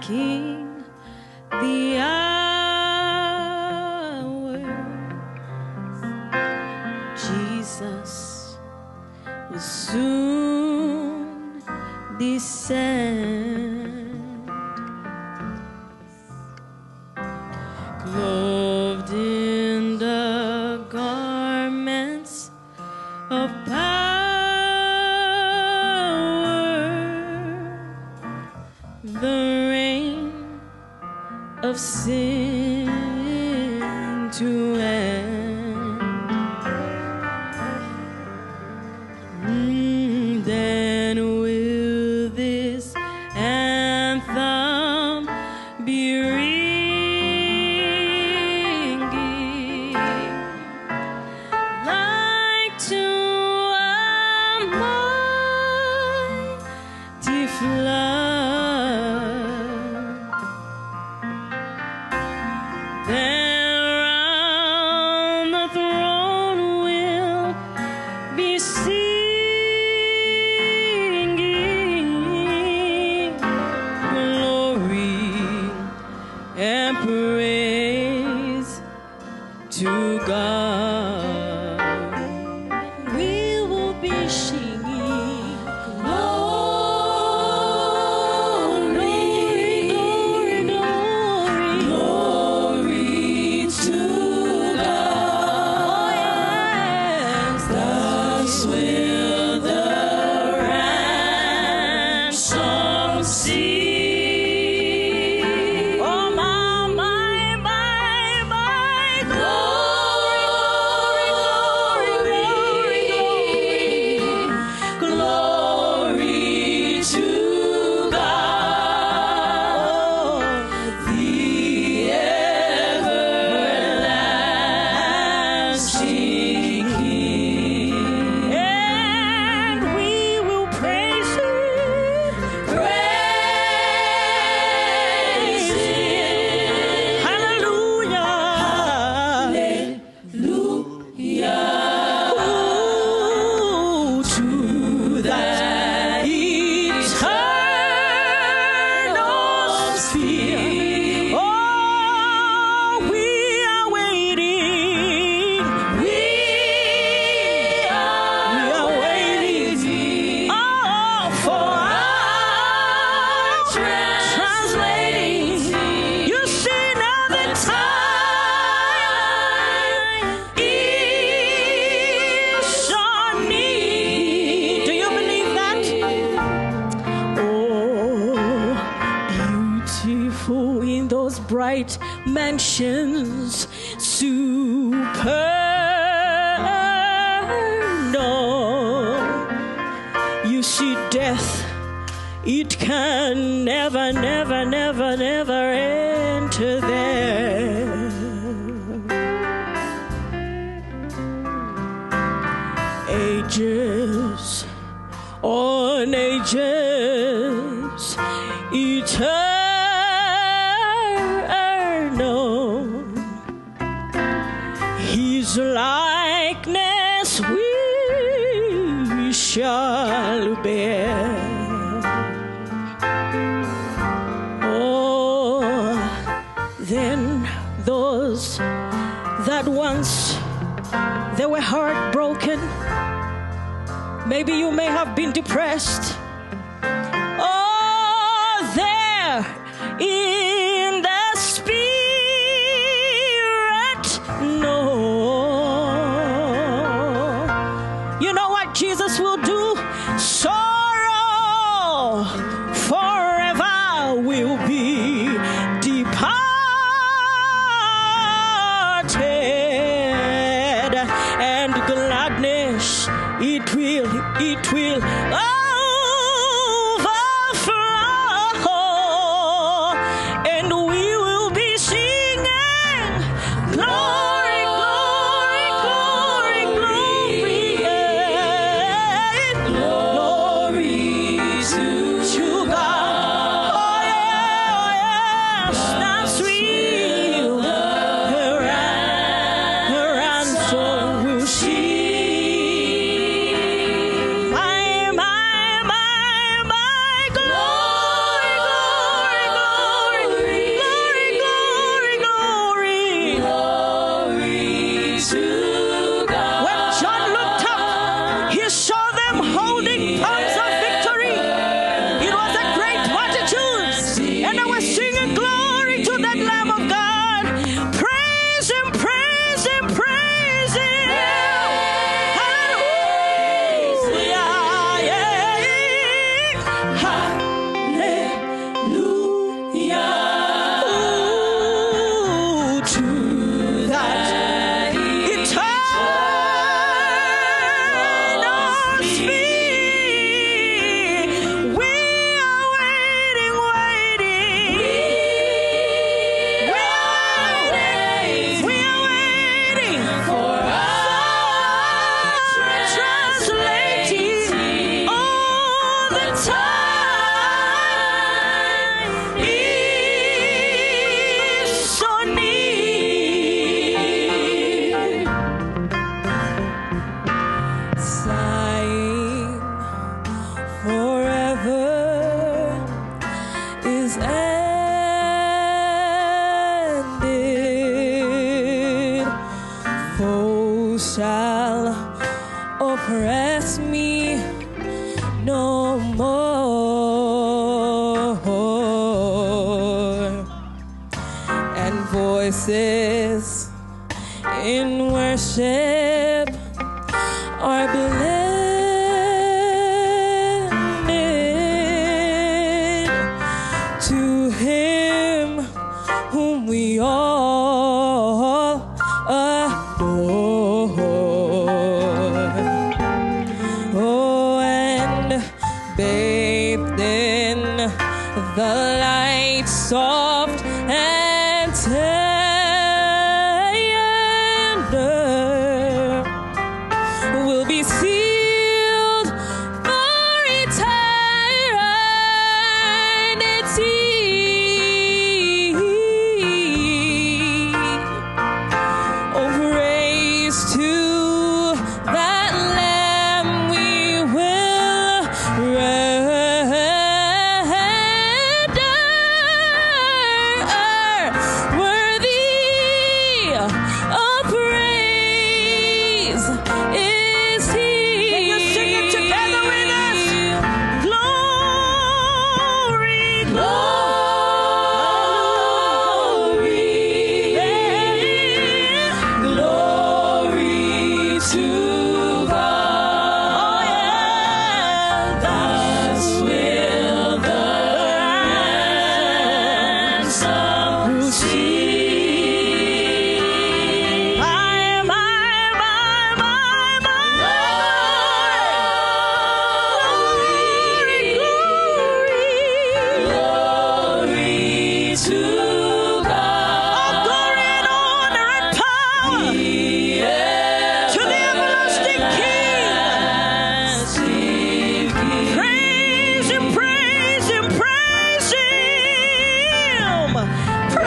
King, the hour Jesus will soon descend, clothed in the garments of the reign of sin to end. Then will this anthem be ringing like to a mighty flood. Then round the throne will be singing glory and praise to God. We will be singing glory, glory, glory, glory to God. Oh, yes. Thus will the ransom sing. Oh, my, my, my, my, glory, glory, glory, glory, glory to God, the everlasting King. And we will praise Him, praise Him. Hallelujah, hallelujah. Ooh, to that eternal sphere. Oh, we are waiting. We are waiting. Oh, for our translating. You see now the time is so near. Do you believe that? Oh, beautiful in those bright mansions, supernal. You see, death, it can never, never, never, never enter there. Ages on ages, eternal. His likeness we shall bear. Oh, then those that once they were heartbroken, maybe you may have been depressed. Oh, there in the spirit, no. You know what Jesus will do? Sorrow forever will be departed, and gladness it will overflow, and we will be singing glory, glory, glory, glory, glory to God. Oh yes, that's real. The ransom will sing. My oppress me no more. And voices in worship are blended to Him whom we all adore. Oh, and bathed in the light, soft and tender, will be sealed for eternity. Oh, praise to that Lamb we will render. Worthy of praise is He. Can you sing it together with us? Glory, glory, glory to God. Oh, yeah. Thus will the ransom receive. My. Glory to God. All glory and honor and power to the everlasting King. Praise Him, praise Him, praise Him. Praise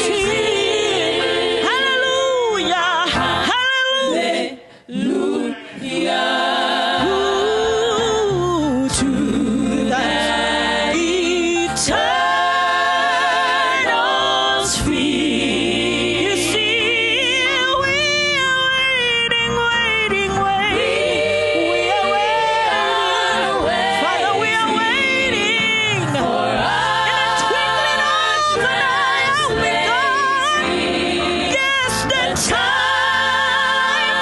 Him. Hallelujah, hallelujah. Ooh, to that eternal sphere. You see, we are waiting. We are waiting. Father, we are waiting. For in a twinkling of an eye, I'll be gone. Yes, the time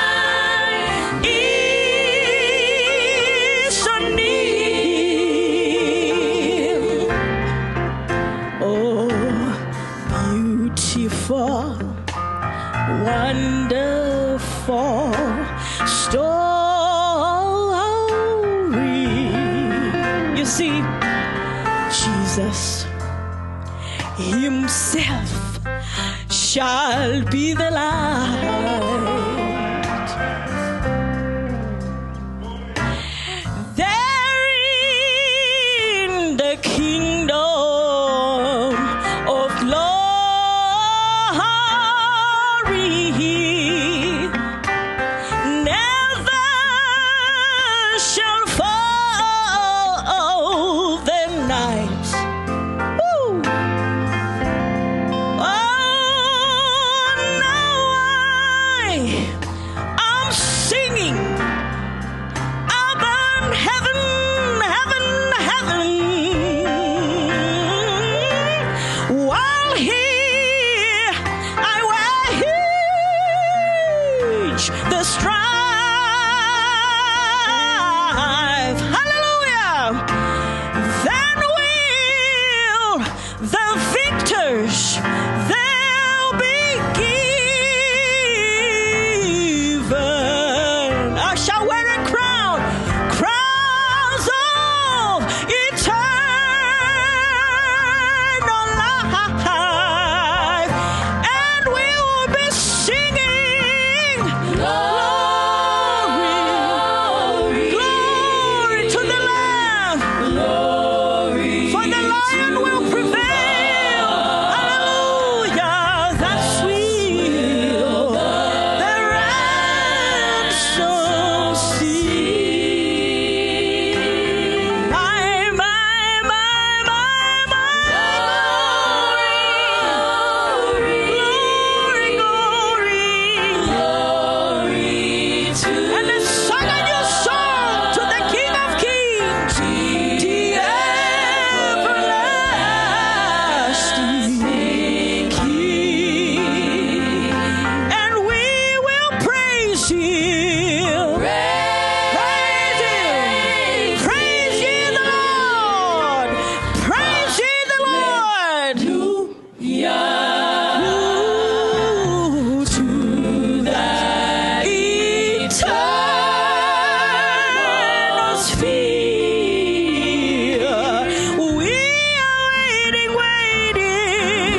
is so near. Oh, beautiful, wonderful story. You see, Jesus Himself shall be the light. There in the kingdom of glory, never shall fall the night. Woo! Oh, now I'm singing about heaven, heaven, heaven. While here I wage the strife. Hallelujah. Then will the victors they'll be given. I shall wear a crown, crowns of eternal life, and we will be singing glory. praise you. Praise you. Praise ye the Lord. Praise ye the Lord. Ooh, to that eternal sphere. We are waiting.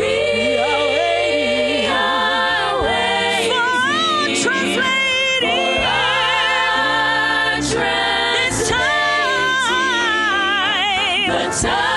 We are waiting for our translating. It's time.